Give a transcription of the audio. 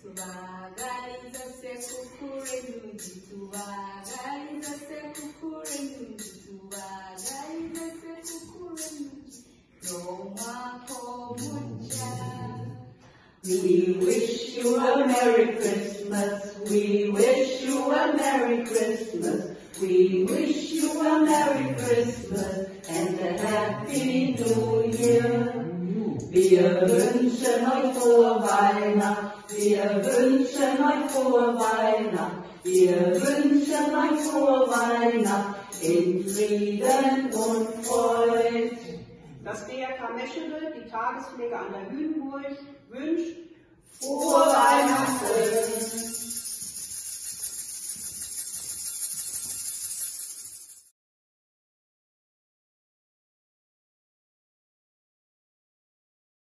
Tubagaliza sekukule nyuji, tubagaliza sekukule nyuji, tubagaliza sekukule nyuji, nomwako mucha. We wish you a Merry Christmas, we wish you a Merry Christmas, we wish you a Merry Christmas and a Happy New Year. Wir wünschen euch frohe Weihnacht, wir wünschen euch frohe Weihnacht, wir wünschen euch frohe Weihnacht in Frieden und Freude. Das DRK Meschede, die Tagespflege an der Hühnburg, wünscht frohe Weihnachten!